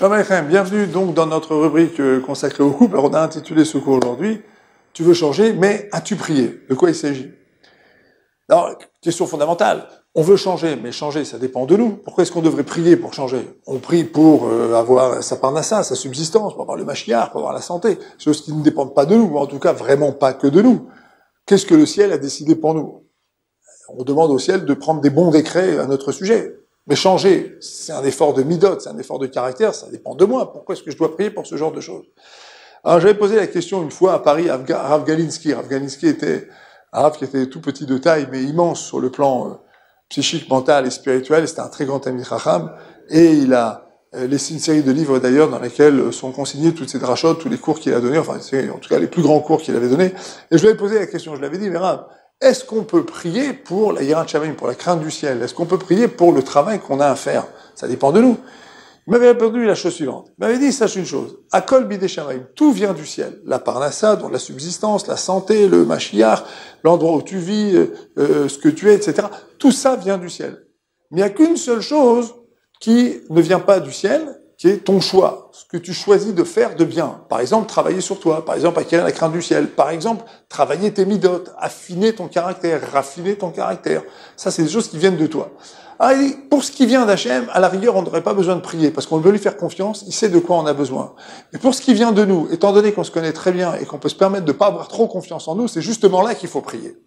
Shalom Aleichem, bienvenue donc dans notre rubrique consacrée au couple. Alors on a intitulé ce cours aujourd'hui « Tu veux changer, mais as-tu prié ?» De quoi il s'agit? Alors, question fondamentale, on veut changer, mais changer ça dépend de nous. Pourquoi est-ce qu'on devrait prier pour changer? On prie pour avoir sa parnassa, sa subsistance, pour avoir le Mashiach, pour avoir la santé, choses qui ne dépendent pas de nous, ou en tout cas vraiment pas que de nous. Qu'est-ce que le ciel a décidé pour nous? On demande au ciel de prendre des bons décrets à notre sujet. Mais changer, c'est un effort de midot, c'est un effort de caractère, ça dépend de moi. Pourquoi est-ce que je dois prier pour ce genre de choses? Alors j'avais posé la question une fois à Paris à Rav Galinsky. Rav Galinsky était un Rav qui était tout petit de taille, mais immense sur le plan psychique, mental et spirituel. C'était un très grand ami Chacham. Et il a laissé une série de livres d'ailleurs dans lesquels sont consignés toutes ces drachotes, tous les cours qu'il a donnés, enfin c'est en tout cas les plus grands cours qu'il avait donnés. Et je lui avais posé la question, je lui avais dit, mais Rav, est-ce qu'on peut prier pour la Yirat Shamayim, pour la crainte du ciel? Est-ce qu'on peut prier pour le travail qu'on a à faire? Ça dépend de nous. Il m'avait répondu la chose suivante. Il m'avait dit, sache une chose. Akol bidei Shamayim, tout vient du ciel. La parnassa, donc la subsistance, la santé, le Mashiach, l'endroit où tu vis, ce que tu es, etc. Tout ça vient du ciel. Mais il n'y a qu'une seule chose qui ne vient pas du ciel, qui est ton choix, ce que tu choisis de faire de bien. Par exemple, travailler sur toi, par exemple, acquérir la crainte du ciel, par exemple, travailler tes midot, affiner ton caractère, raffiner ton caractère. Ça, c'est des choses qui viennent de toi. Alors, pour ce qui vient d'Hachem, à la rigueur, on n'aurait pas besoin de prier, parce qu'on veut lui faire confiance, il sait de quoi on a besoin. Mais pour ce qui vient de nous, étant donné qu'on se connaît très bien et qu'on peut se permettre de ne pas avoir trop confiance en nous, c'est justement là qu'il faut prier.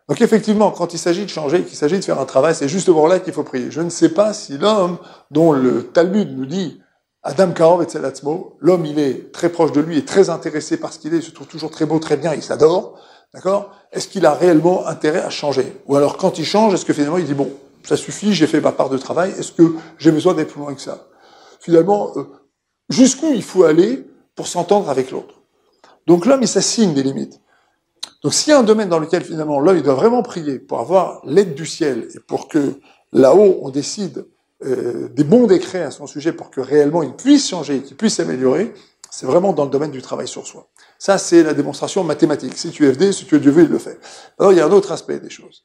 Donc effectivement, quand il s'agit de changer, qu'il s'agit de faire un travail, c'est justement là qu'il faut prier. Je ne sais pas si l'homme, dont le Talmud nous dit Adam Karov et Tzelatzmo, l'homme il est très proche de lui et très intéressé par ce qu'il est, il se trouve toujours très beau, très bien, il s'adore, d'accord? Est-ce qu'il a réellement intérêt à changer? Ou alors quand il change, est-ce que finalement il dit bon, ça suffit, j'ai fait ma part de travail, est-ce que j'ai besoin d'être plus loin que ça? Finalement, jusqu'où il faut aller pour s'entendre avec l'autre? Donc l'homme il s'assigne des limites. Donc s'il y a un domaine dans lequel finalement l'homme il doit vraiment prier pour avoir l'aide du ciel et pour que là-haut on décide des bons décrets à son sujet pour que réellement il puisse changer, qu'il puisse s'améliorer, c'est vraiment dans le domaine du travail sur soi. Ça c'est la démonstration mathématique. Si tu es FD, si tu es Dieu veut, il le fait. Alors il y a un autre aspect des choses,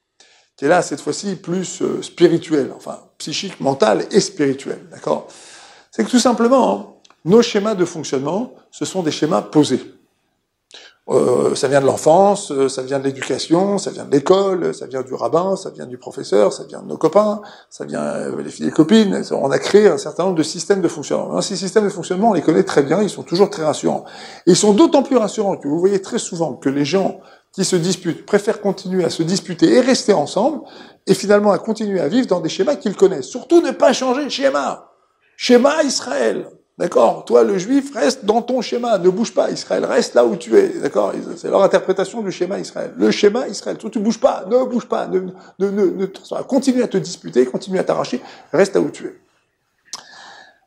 qui est là cette fois-ci plus spirituel, enfin psychique, mental et spirituel, d'accord? C'est que tout simplement, nos schémas de fonctionnement, ce sont des schémas posés. Ça vient de l'enfance, ça vient de l'éducation, ça vient de l'école, ça vient du rabbin, ça vient du professeur, ça vient de nos copains, ça vient des filles et copines. On a créé un certain nombre de systèmes de fonctionnement. Ces systèmes de fonctionnement, on les connaît très bien, ils sont toujours très rassurants. Et ils sont d'autant plus rassurants que vous voyez très souvent que les gens qui se disputent préfèrent continuer à se disputer et rester ensemble, et finalement à continuer à vivre dans des schémas qu'ils connaissent. Surtout ne pas changer de schéma. Schéma Israël. D'accord? Toi, le juif, reste dans ton schéma, ne bouge pas. Israël, reste là où tu es. D'accord? C'est leur interprétation du schéma Israël. Le schéma Israël. Toi, tu bouges pas, ne bouge pas, continue à te disputer, continue à t'arracher, reste là où tu es.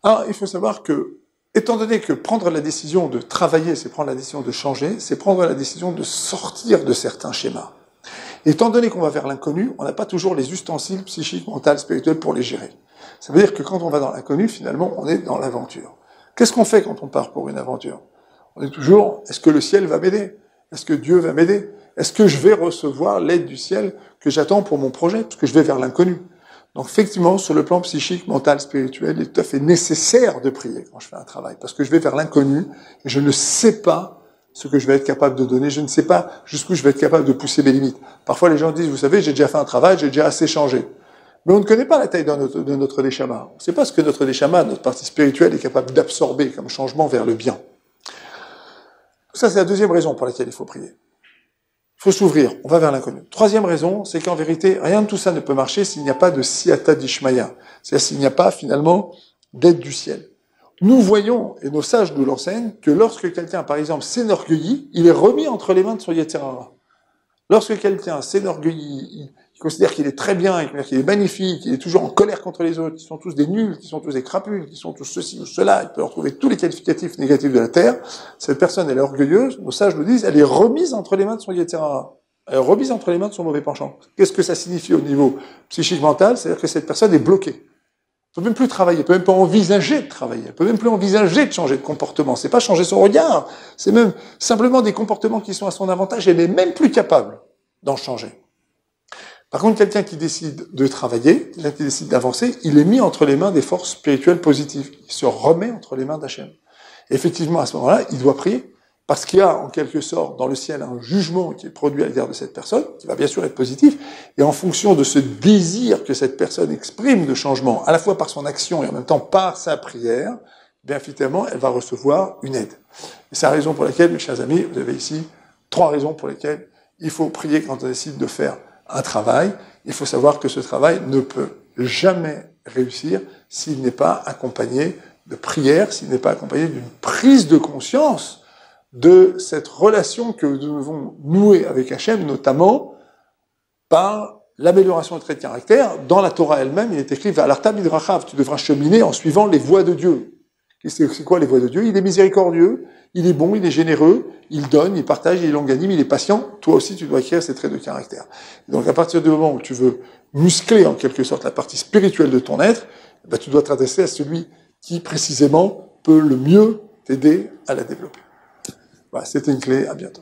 Alors, il faut savoir que, étant donné que prendre la décision de travailler, c'est prendre la décision de changer, c'est prendre la décision de sortir de certains schémas. Étant donné qu'on va vers l'inconnu, on n'a pas toujours les ustensiles psychiques, mentaux, spirituels pour les gérer. Ça veut dire que quand on va dans l'inconnu, finalement, on est dans l'aventure. Qu'est-ce qu'on fait quand on part pour une aventure? On est toujours, est-ce que le ciel va m'aider? Est-ce que Dieu va m'aider? Est-ce que je vais recevoir l'aide du ciel que j'attends pour mon projet? Parce que je vais vers l'inconnu. Donc effectivement, sur le plan psychique, mental, spirituel, il est tout à fait nécessaire de prier quand je fais un travail. Parce que je vais vers l'inconnu et je ne sais pas ce que je vais être capable de donner. Je ne sais pas jusqu'où je vais être capable de pousser mes limites. Parfois, les gens disent, vous savez, j'ai déjà fait un travail, j'ai déjà assez changé. Mais on ne connaît pas la taille de notre Neshama. On ne sait pas ce que notre Neshama, notre partie spirituelle, est capable d'absorber comme changement vers le bien. Ça, c'est la deuxième raison pour laquelle il faut prier. Il faut s'ouvrir, on va vers l'inconnu. Troisième raison, c'est qu'en vérité, rien de tout ça ne peut marcher s'il n'y a pas de siyata d'Ishmaya. C'est-à-dire s'il n'y a pas, finalement, d'aide du ciel. Nous voyons, et nos sages nous l'enseignent, que lorsque quelqu'un, par exemple, s'énorgueillit, il est remis entre les mains de son Yetzer Hara. Lorsque quelqu'un s'énorgueillit, il considère qu'il est très bien, qu'il est magnifique, qu'il est toujours en colère contre les autres, qu'ils sont tous des nuls, qu'ils sont tous des crapules, qu'ils sont tous ceci ou cela, il peut retrouver tous les qualificatifs négatifs de la terre. Cette personne, elle est orgueilleuse, nos sages nous disent, elle est remise entre les mains de son Yetzer Hara. Elle est remise entre les mains de son mauvais penchant. Qu'est-ce que ça signifie au niveau psychique mental? C'est-à-dire que cette personne est bloquée. Elle peut même plus travailler, elle peut même pas envisager de travailler, elle peut même plus envisager de changer de comportement. C'est pas changer son regard, c'est même simplement des comportements qui sont à son avantage, elle n'est même plus capable d'en changer. Par contre, quelqu'un qui décide de travailler, quelqu'un qui décide d'avancer, il est mis entre les mains des forces spirituelles positives. Il se remet entre les mains d'Hachem. Effectivement, à ce moment-là, il doit prier, parce qu'il y a, en quelque sorte, dans le ciel, un jugement qui est produit à l'égard de cette personne, qui va bien sûr être positif, et en fonction de ce désir que cette personne exprime de changement, à la fois par son action et en même temps par sa prière, bien évidemment, elle va recevoir une aide. Et c'est la raison pour laquelle, mes chers amis, vous avez ici 3 raisons pour lesquelles il faut prier quand on décide de faire un travail. Il faut savoir que ce travail ne peut jamais réussir s'il n'est pas accompagné de prière, s'il n'est pas accompagné d'une prise de conscience de cette relation que nous devons nouer avec Hachem, notamment par l'amélioration de traits de caractère. Dans la Torah elle-même, il est écrit « Va'alarta midrachav » tu devras cheminer en suivant les voies de Dieu. C'est quoi les voies de Dieu? Il est miséricordieux, il est bon, il est généreux, il donne, il partage, il est longanime, il est patient. Toi aussi, tu dois acquérir ces traits de caractère. Et donc, à partir du moment où tu veux muscler, en quelque sorte, la partie spirituelle de ton être, ben, tu dois t'adresser à celui qui, précisément, peut le mieux t'aider à la développer. Voilà, c'était une clé. À bientôt.